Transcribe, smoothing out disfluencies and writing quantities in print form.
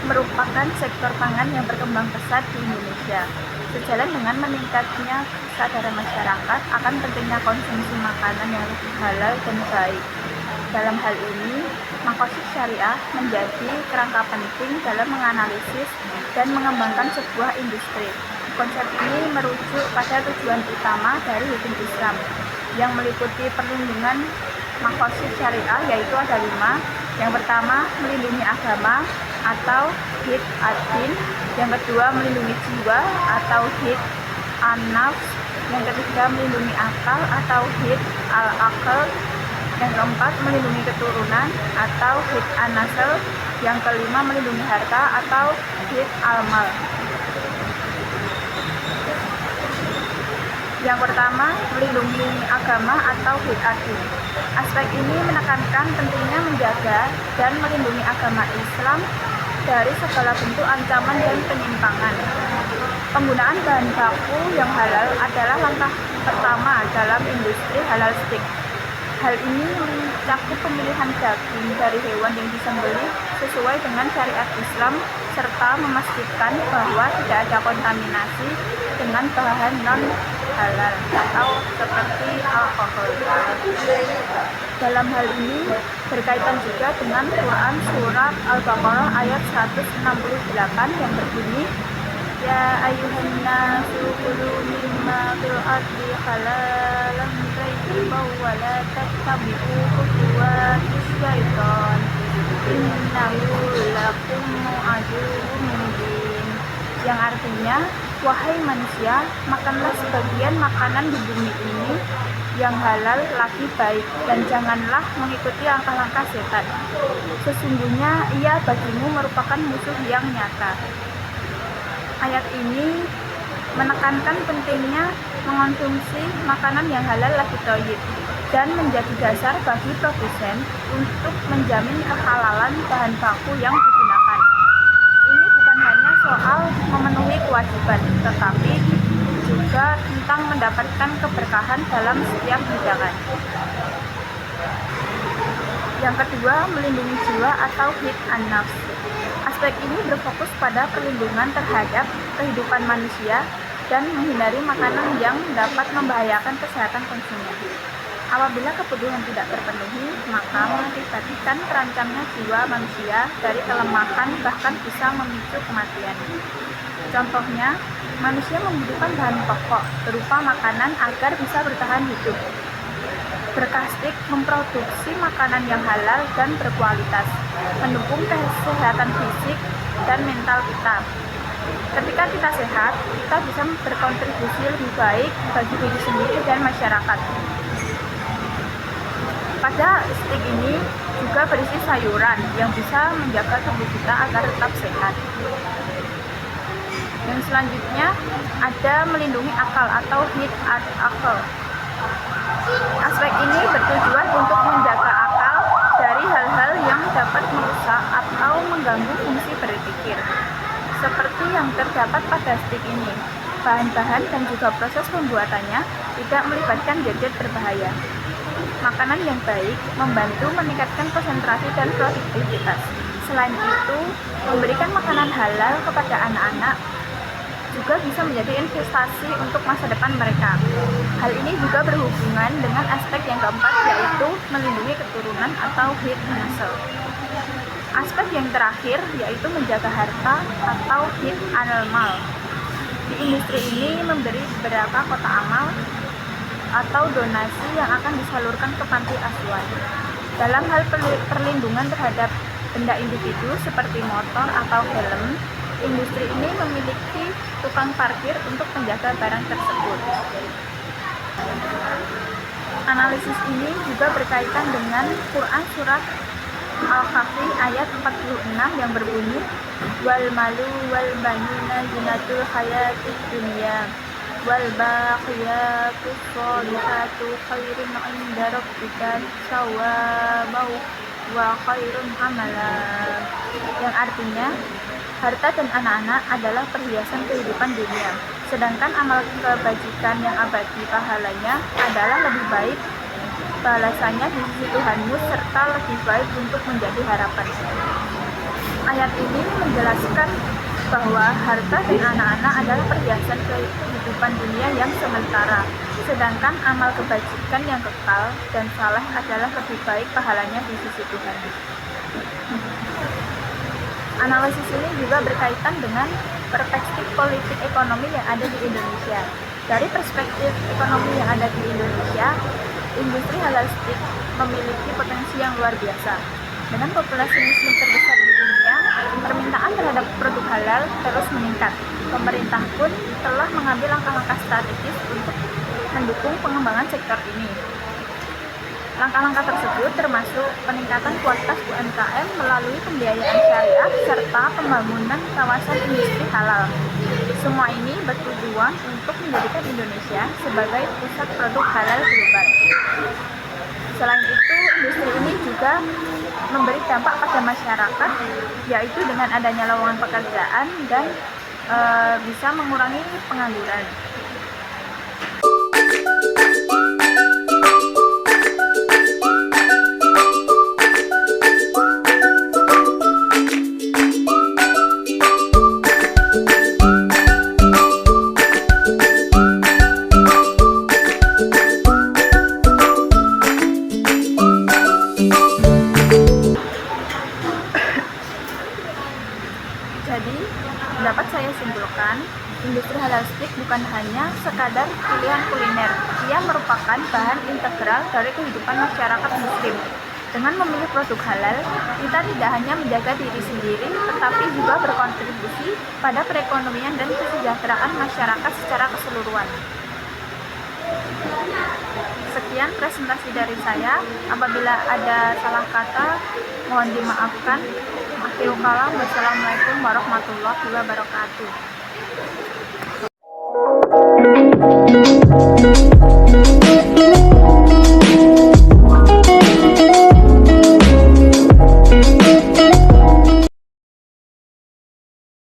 Merupakan sektor pangan yang berkembang pesat di Indonesia. Sejalan dengan meningkatnya kesadaran masyarakat akan pentingnya konsumsi makanan yang lebih halal dan baik. Dalam hal ini, Makosid Syariah menjadi kerangka penting dalam menganalisis dan mengembangkan sebuah industri. Konsep ini merujuk pada tujuan utama dari hukum Islam yang meliputi perlindungan Makosid Syariah, yaitu ada 5. Yang pertama, melindungi agama atau hid ad-din. Yang kedua, melindungi jiwa atau hid an-nafs. Yang ketiga, melindungi akal atau hid al-aql. Yang keempat, melindungi keturunan atau hid an-nasl. Yang kelima, melindungi harta atau hid al-mal. Yang pertama, melindungi agama atau hid ad-din. Aspek ini menekankan pentingnya menjaga dan melindungi agama Islam dari segala bentuk ancaman dan penyimpangan. Penggunaan bahan baku yang halal adalah langkah pertama dalam industri halal steak. Hal ini mencakup pemilihan daging dari hewan yang disembelih sesuai dengan syariat Islam serta memastikan bahwa tidak ada kontaminasi dengan bahan non-halal atau seperti alkohol. Dalam hal ini berkaitan juga dengan Quran surat Al-Baqarah ayat 168 yang berbunyi, Ya ayyuhan nasu kulu mimma fil ardi halalan thayyiban wa la tattabi'u khutuwatis syaitan innahu lakum aduwwun mubin. Yang artinya, wahai manusia, makanlah sebagian makanan di bumi ini yang halal lagi baik, dan janganlah mengikuti langkah-langkah setan. Sesungguhnya ia bagimu merupakan musuh yang nyata. Ayat ini menekankan pentingnya mengonsumsi makanan yang halal lagi thayyib dan menjadi dasar bagi produsen untuk menjamin kehalalan bahan baku yang digunakan. Ini bukan hanya soal memenuhi kewajiban, tetapi juga tentang mendapatkan keberkahan dalam setiap hidangan. Yang kedua, melindungi jiwa atau hid an-nafs. Aspek ini berfokus pada perlindungan terhadap kehidupan manusia dan menghindari makanan yang dapat membahayakan kesehatan konsumen. Apabila kebutuhan tidak terpenuhi, maka mengakibatkan terancamnya jiwa manusia dari kelemahan, bahkan bisa memicu kematian. Contohnya, manusia membutuhkan bahan pokok berupa makanan agar bisa bertahan hidup. Berkah steak memproduksi makanan yang halal dan berkualitas, mendukung kesehatan fisik dan mental kita. Ketika kita sehat, kita bisa berkontribusi lebih baik bagi diri sendiri dan masyarakat. Pada steak ini juga berisi sayuran yang bisa menjaga tubuh kita agar tetap sehat. Yang selanjutnya ada melindungi akal atau hid al-aql. Aspek ini bertujuan untuk menjaga akal dari hal-hal yang dapat merusak atau mengganggu fungsi berpikir. seperti yang terdapat pada stik ini. Bahan-bahan dan juga proses pembuatannya tidak melibatkan gadget berbahaya. Makanan yang baik membantu meningkatkan konsentrasi dan produktivitas. Selain itu, memberikan makanan halal kepada anak-anak juga bisa menjadi investasi untuk masa depan mereka. Hal ini juga berhubungan dengan aspek yang keempat, yaitu melindungi keturunan atau hid nasl. Aspek yang terakhir yaitu menjaga harta atau hid animal. Di industri ini memberi beberapa kotak amal atau donasi yang akan disalurkan ke panti asuhan. Dalam hal perlindungan terhadap benda individu seperti motor atau helm, industri ini memiliki tukang parkir untuk menjaga barang tersebut. Analisis ini juga berkaitan dengan Quran surat Al-Kahfi ayat 46 yang berbunyi wal malu wal banuna zinatul hayatid dunya wal baqiyatus sholihatu khairun 'inda rabbika thawaban wa khairun amala, yang artinya harta dan anak-anak adalah perhiasan kehidupan dunia, sedangkan amal kebajikan yang abadi pahalanya adalah lebih baik balasannya di sisi Tuhanmu serta lebih baik untuk menjadi harapan. Ayat ini menjelaskan bahwa harta dan anak-anak adalah perhiasan kehidupan dunia yang sementara, sedangkan amal kebajikan yang kekal dan saleh adalah lebih baik pahalanya di sisi Tuhan. Analisis ini juga berkaitan dengan perspektif politik ekonomi yang ada di Indonesia. Dari perspektif ekonomi yang ada di Indonesia, industri halal stik memiliki potensi yang luar biasa. Dengan populasi muslim terbesar di dunia, permintaan terhadap produk halal terus meningkat. Pemerintah pun telah mengambil langkah-langkah strategis untuk mendukung pengembangan sektor ini. Langkah-langkah tersebut termasuk peningkatan kualitas UMKM melalui pembiayaan syariah serta pembangunan kawasan industri halal. Semua ini bertujuan untuk menjadikan Indonesia sebagai pusat produk halal global. Selain itu, industri ini juga memberi dampak pada masyarakat, yaitu dengan adanya lowongan pekerjaan dan bisa mengurangi pengangguran. Jadi, dapat saya simpulkan, industri halal stik bukan hanya sekadar pilihan kuliner, ia merupakan bahan integral dari kehidupan masyarakat muslim. Dengan memilih produk halal, kita tidak hanya menjaga diri sendiri, tetapi juga berkontribusi pada perekonomian dan kesejahteraan masyarakat secara keseluruhan. Sekian presentasi dari saya. Apabila ada salah kata, mohon dimaafkan. Akhirul kalam, wassalamualaikum warahmatullahi wabarakatuh.